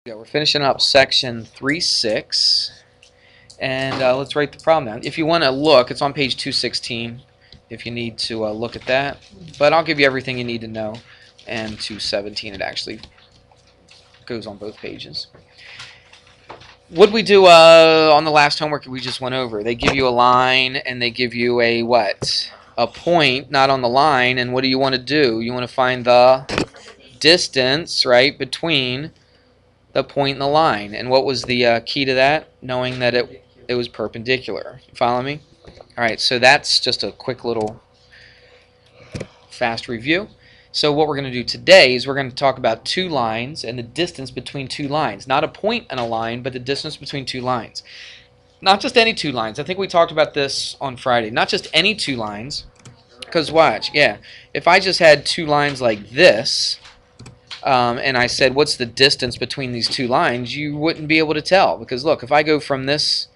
Yeah, we're finishing up section 3.6, and let's write the problem down. If you want to look, it's on page 216 if you need to look at that, but I'll give you everything you need to know, and 217 it actually goes on both pages. What did we do on the last homework we just went over? They give you a line, and they give you a what? A point, not on the line, and what do you want to do? You want to find the distance, right, between the point and the line. And what was the key to that? Knowing that it was perpendicular. You follow me? All right, so that's just a quick little fast review. So what we're going to do today is we're going to talk about two lines and the distance between two lines. Not a point and a line, but the distance between two lines. Not just any two lines. I think we talked about this on Friday. Not just any two lines. Because watch, yeah. If I just had two lines like this, and I said, what's the distance between these two lines, you wouldn't be able to tell. Because look, if I go from this,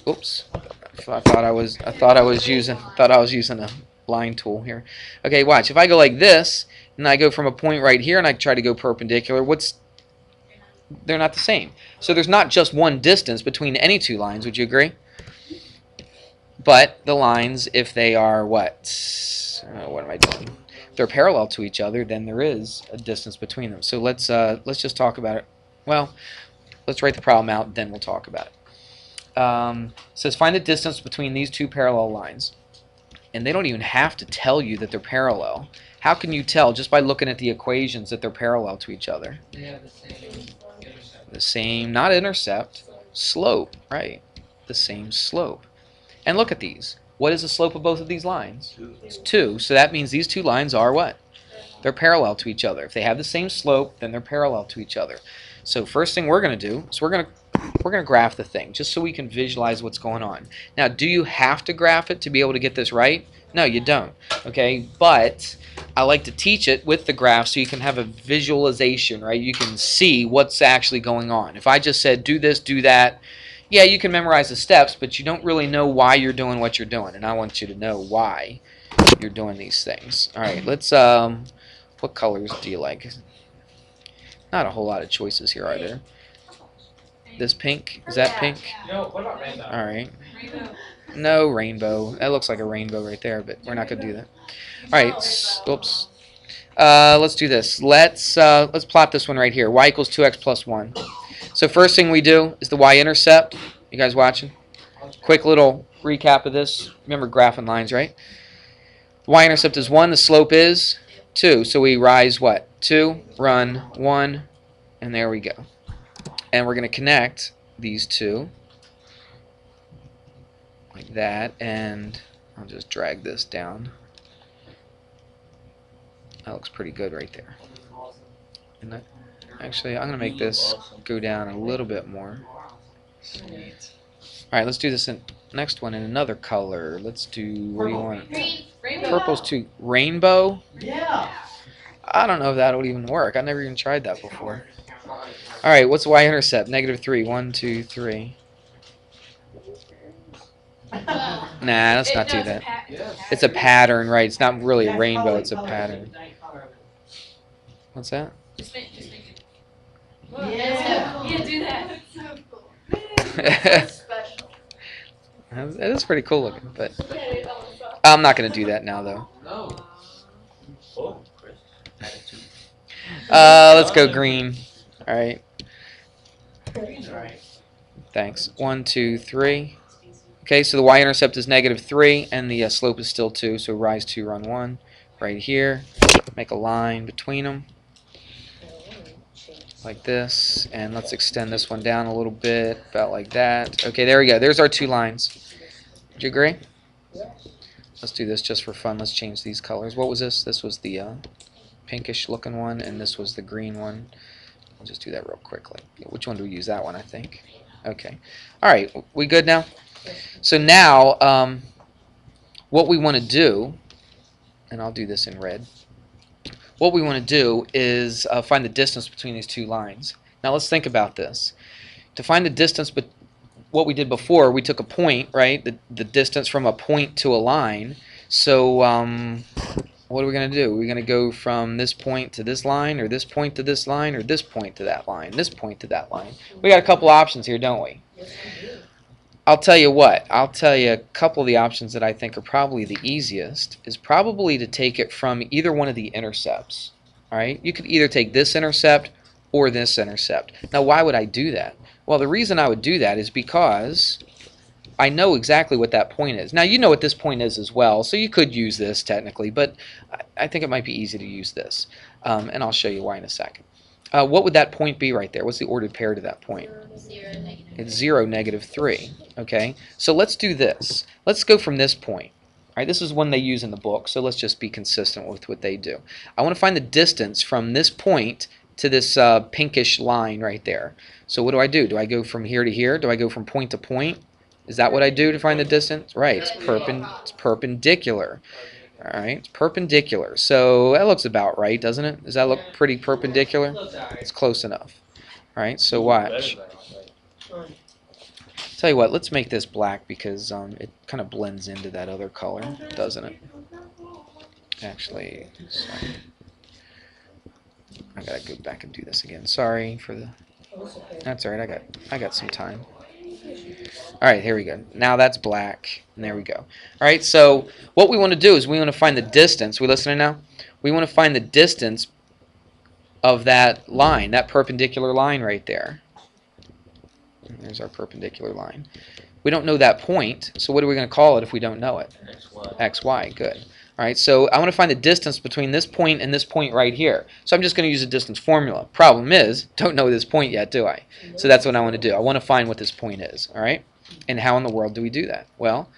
oops, I thought I was using a line tool here. Okay, watch. If I go like this, and I go from a point right here, and I try to go perpendicular, they're not the same. So there's not just one distance between any two lines. Would you agree? But the lines, if they are what am I doing? They're parallel to each other, then there is a distance between them. So let's just talk about it. Well, let's write the problem out, then we'll talk about it. It says find the distance between these two parallel lines. And they don't even have to tell you that they're parallel. How can you tell just by looking at the equations that they're parallel to each other? They have the same intercept. The same, not intercept, slope, right? The same slope. And look at these. What is the slope of both of these lines? 2. It's 2. So that means these two lines are what? They're parallel to each other. If they have the same slope, then they're parallel to each other. So first thing we're going to do is we're going to graph the thing just so we can visualize what's going on. Now, do you have to graph it to be able to get this right? No, you don't. Okay, but I like to teach it with the graph so you can have a visualization, right? You can see what's actually going on. If I just said do this, do that, yeah, you can memorize the steps, but you don't really know why you're doing what you're doing, and I want you to know why you're doing these things. All right, let's, what colors do you like? Not a whole lot of choices here, are there? This pink? Is that pink? No, what about rainbow? All right. No rainbow. That looks like a rainbow right there, but we're not going to do that. All right, oops. Let's do this. Let's plot this one right here. Y equals 2x plus 1. So first thing we do is the y-intercept. You guys watching? Quick little recap of this. Remember graphing lines, right? The y-intercept is 1. The slope is 2. So we rise what? 2, run 1, and there we go. And we're going to connect these two like that, and I'll just drag this down. That looks pretty good right there. Isn't that? Actually, I'm going to make this go down a little bit more. Alright, let's do this next one in another color. Let's do, what do you want? Purple's too. Rainbow? Yeah. I don't know if that would even work. I've never even tried that before. Alright, what's y-intercept? -3. 1, 2, 3. Nah, let's not do that. It's a pattern, right? It's not really a rainbow, it's a pattern. What's that? Just make it. Yeah. Yeah, do that. Special. It is pretty cool looking, but I'm not going to do that now, though. No. Oh, Chris. Let's go green. All right. Alright. Thanks. 1, 2, 3. Okay, so the y-intercept is -3, and the slope is still 2, so rise 2, run 1. Right here. Make a line between them. Like this, and let's extend this one down a little bit, about like that. Okay, there we go. There's our two lines. Do you agree? Let's do this just for fun. Let's change these colors. What was this? This was the pinkish looking one, and this was the green one. I'll just do that real quickly. Which one do we use? That one, I think. Okay. All right, we good now? So now, what we want to do, and I'll do this in red. What we want to do is find the distance between these two lines. Now let's think about this. To find the distance, but what we did before, we took a point, right? The distance from a point to a line. So what are we going to do? Are we going to go from this point to this line, or this point to this line, or this point to that line, this point to that line? We got a couple options here, don't we? I'll tell you what. I'll tell you a couple of the options that I think are probably the easiest is probably to take it from either one of the intercepts. All right? You could either take this intercept or this intercept. Now, why would I do that? Well, the reason I would do that is because I know exactly what that point is. Now, you know what this point is as well, so you could use this technically, but I think it might be easy to use this. And I'll show you why in a second. What would that point be right there? What's the ordered pair to that point? 0, negative. It's 0, negative 3. Okay, so let's do this. Let's go from this point. All right, this is one they use in the book, so let's just be consistent with what they do. I want to find the distance from this point to this pinkish line right there. So what do? Do I go from here to here? Do I go from point to point? Is that what I do to find the distance? Right, it's perpendicular. All right, it's perpendicular. So that looks about right, doesn't it? Does that look pretty perpendicular? It's close enough. All right, so watch. Tell you what, let's make this black because it kind of blends into that other color, doesn't it? Actually, sorry. I gotta go back and do this again. Sorry for the. That's all right. I got some time. All right, here we go. Now that's black, and there we go. All right, so what we want to do is we want to find the distance. We listening now? We want to find the distance of that line, that perpendicular line right there. There's our perpendicular line. We don't know that point, so what are we going to call it if we don't know it? XY. Good. All right, so I want to find the distance between this point and this point right here. So I'm just going to use a distance formula. Problem is, don't know this point yet, do I? So that's what I want to do. I want to find what this point is, all right? And how in the world do we do that? Well,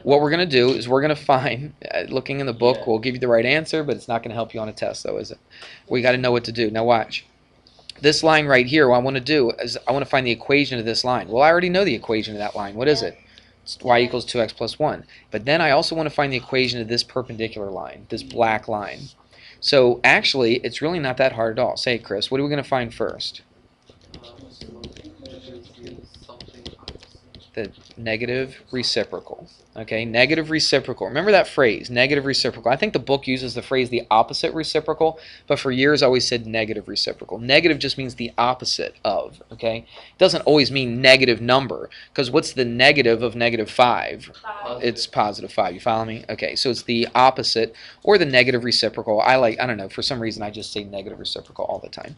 what we're going to do is we're going to find, looking in the book will give you the right answer, but it's not going to help you on a test, though, is it? We got to know what to do. Now watch. This line right here, what I want to do is I want to find the equation of this line. Well, I already know the equation of that line. What is it? It's y equals 2x plus 1. But then I also want to find the equation of this perpendicular line, this black line. So actually, it's really not that hard at all. Say it, Chris. What are we going to find first? The negative reciprocal. Okay, negative reciprocal. Remember that phrase, negative reciprocal. I think the book uses the phrase the opposite reciprocal, but for years I always said negative reciprocal. Negative just means the opposite of, okay? It doesn't always mean negative number, because what's the negative of negative 5? It's positive 5. You follow me? Okay, so it's the opposite or the negative reciprocal. I don't know, for some reason I just say negative reciprocal all the time.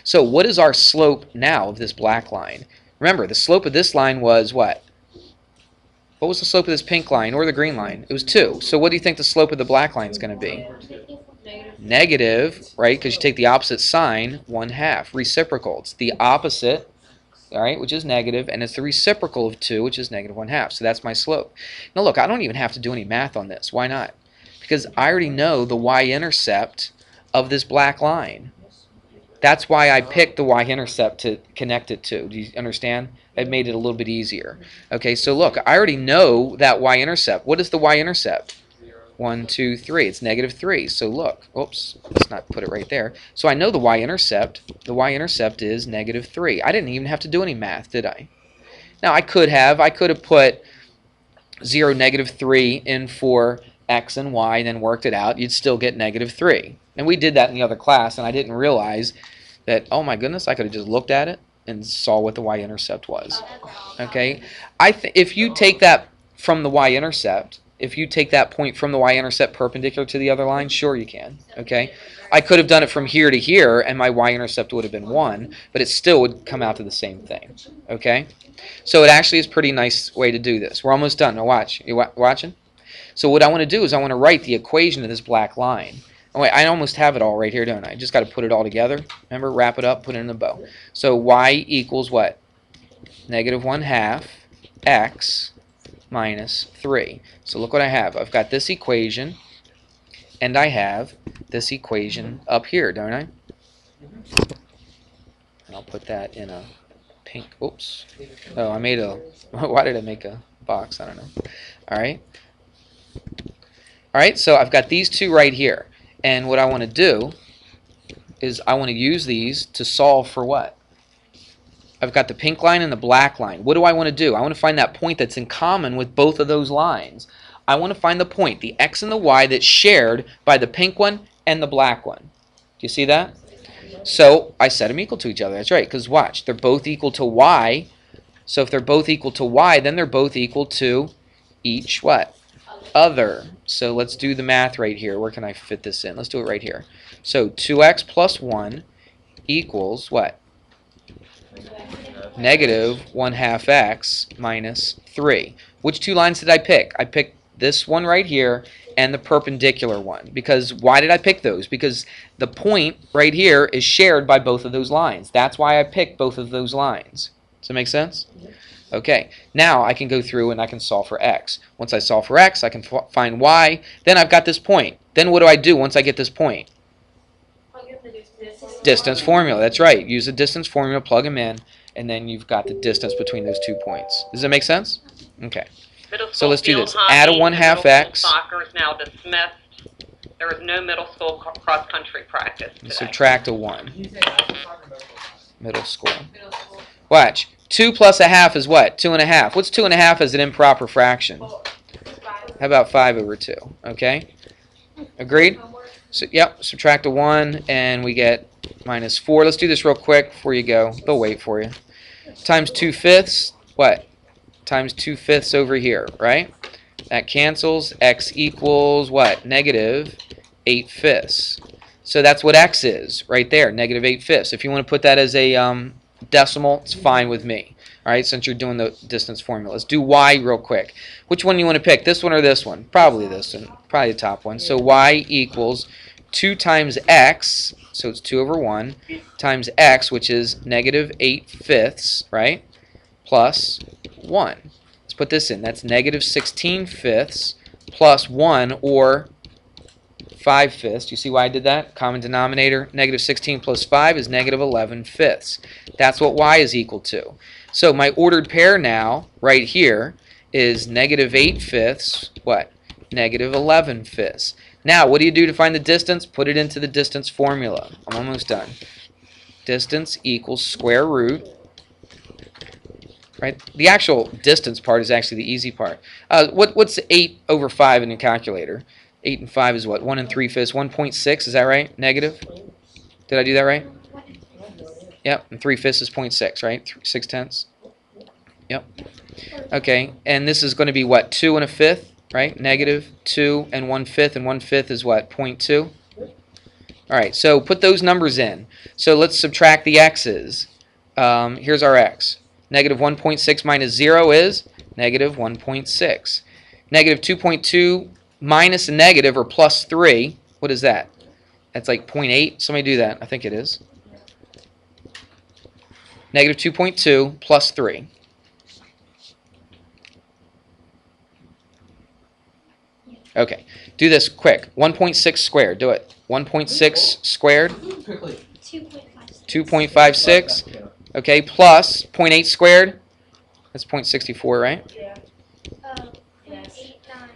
So what is our slope now of this black line? Remember, the slope of this line was what? What was the slope of this pink line or the green line? It was 2. So what do you think the slope of the black line is going to be? Negative, right? Because you take the opposite sign, 1/2. Reciprocal. It's the opposite, all right, which is negative, and it's the reciprocal of 2, which is negative 1/2. So that's my slope. Now look, I don't even have to do any math on this. Why not? Because I already know the y-intercept of this black line. That's why I picked the y-intercept to connect it to. Do you understand? It made it a little bit easier. Okay, so look, I already know that y-intercept. What is the y-intercept? 1, 2, 3. It's negative 3. So look, oops, let's not put it right there. So I know the y-intercept. The y-intercept is negative 3. I didn't even have to do any math, did I? Now I could have put 0, negative 3 in for x and y and then worked it out. You'd still get negative 3. And we did that in the other class, and I didn't realize that, oh my goodness, I could have just looked at it and saw what the y-intercept was. Okay, if you take that from the y-intercept, if you take that point from the y-intercept perpendicular to the other line, sure you can. Okay, I could have done it from here to here, and my y-intercept would have been 1, but it still would come out to the same thing. Okay, so it actually is a pretty nice way to do this. We're almost done. Now watch. You watching? So what I want to do is I want to write the equation of this black line. Oh wait, I almost have it all right here, don't I? Just got to put it all together. Remember, wrap it up, put it in a bow. So y equals what? Negative 1/2 x minus 3. So look what I have. I've got this equation, and I have this equation up here, don't I? And I'll put that in a pink. Oops. Oh, I made a. Why did I make a box? I don't know. All right. All right. So I've got these two right here. And what I want to do is I want to use these to solve for what? I've got the pink line and the black line. What do I want to do? I want to find that point that's in common with both of those lines. I want to find the point, the x and the y that's shared by the pink one and the black one. Do you see that? So I set them equal to each other. That's right, because watch, they're both equal to y. So if they're both equal to y, then they're both equal to each what? Other. So let's do the math right here. Where can I fit this in? Let's do it right here. So 2x plus 1 equals what? Negative 1/2 x minus 3. Which two lines did I pick? I picked this one right here and the perpendicular one. Because why did I pick those? Because the point right here is shared by both of those lines. That's why I picked both of those lines. Does that make sense? Okay, now I can go through and I can solve for x. Once I solve for x, I can find y. Then I've got this point. Then what do I do once I get this point? Distance formula. That's right. Use the distance formula, plug them in, and then you've got the distance between those 2 points. Does that make sense? Okay. So let's do this. Add a 1/2 x. Soccer is now dismissed. There is no middle school cross-country practice today. Subtract a 1. Middle school. Watch. 2 plus a half is what? 2.5. What's 2.5 as an improper fraction? How about 5/2? Okay? Agreed? So, yep, subtract a 1, and we get minus 4. Let's do this real quick before you go. They'll wait for you. Times 2/5, what? Times 2/5 over here, right? That cancels. X equals what? Negative 8/5. So that's what x is right there, negative 8/5. If you want to put that as a decimal, it's fine with me. All right, since you're doing the distance formula. Let's do y real quick. Which one do you want to pick? This one or this one? Probably this one. Probably the top one. So y equals 2 times x, so it's 2/1, times x, which is negative 8/5, right? Plus 1. Let's put this in. That's negative 16/5 plus 1, or 5/5. Do you see why I did that? Common denominator. Negative 16 plus 5 is negative 11/5. That's what y is equal to. So my ordered pair now, right here, is negative 8/5, what? Negative 11/5. Now, what do you do to find the distance? Put it into the distance formula. I'm almost done. Distance equals square root. Right? The actual distance part is actually the easy part. What's 8/5 in your calculator? 8 and 5 is what? 1 3/5. 1.6, is that right? Negative? Did I do that right? Yep, and 3/5 is 0.6, right? 6/10. Yep. Okay, and this is going to be what? 2 1/5, right? Negative 2 and 1/5, and 1/5 is what? 0.2. All right, so put those numbers in. So let's subtract the x's. Here's our x. Negative 1.6 minus 0 is negative 1.6. Negative 2.2 minus a negative, or plus 3, what is that? That's like 0.8. Somebody do that. I think it is. Negative 2.2 plus 3. Okay. Do this quick. 1.6 squared. Do it. 1.6 squared. 2.56. Okay. Plus 0.8 squared. That's 0.64, right? Yeah. 0.89.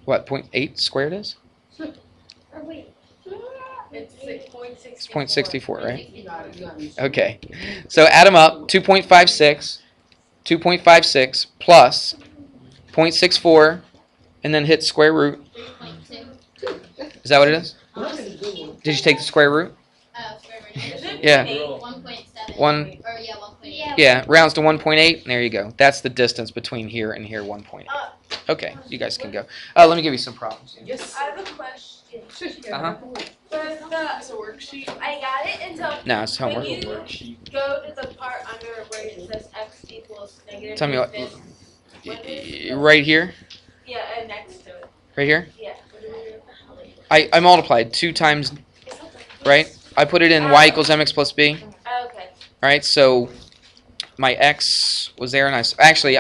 What, 0.8 squared is? Or wait. It's 6.64. It's 0.64, right? Okay. So add them up. 2.56, 2.56 plus 0.64, and then hit square root. 3.6. Is that what it is? Did you take the square root? Square root. Yeah. 1.7. One. Or yeah, 1.8. Yeah, rounds to 1.8, and there you go. That's the distance between here and here, 1.8. Okay, you guys can go. Let me give you some problems. Yes. I have a question. Uh-huh. For the worksheet, I got it, and so No, it's homework. when you go to the part under where it says x equals negative Tell me what. 8/5, Right here? yeah, and next to it, Right here? yeah. I multiplied 2 times, right? I put it in y equals mx plus b. Okay. Alright, so my x was there, and I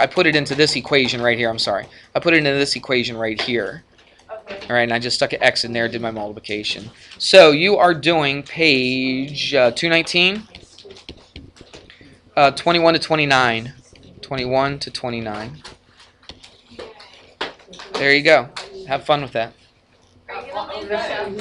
put it into this equation right here. I'm sorry. I put it into this equation right here. Okay. Alright, and I just stuck an x in there, did my multiplication. So you are doing page 219, 21 to 29. 21 to 29. There you go. Have fun with that. Are you gonna leave that out?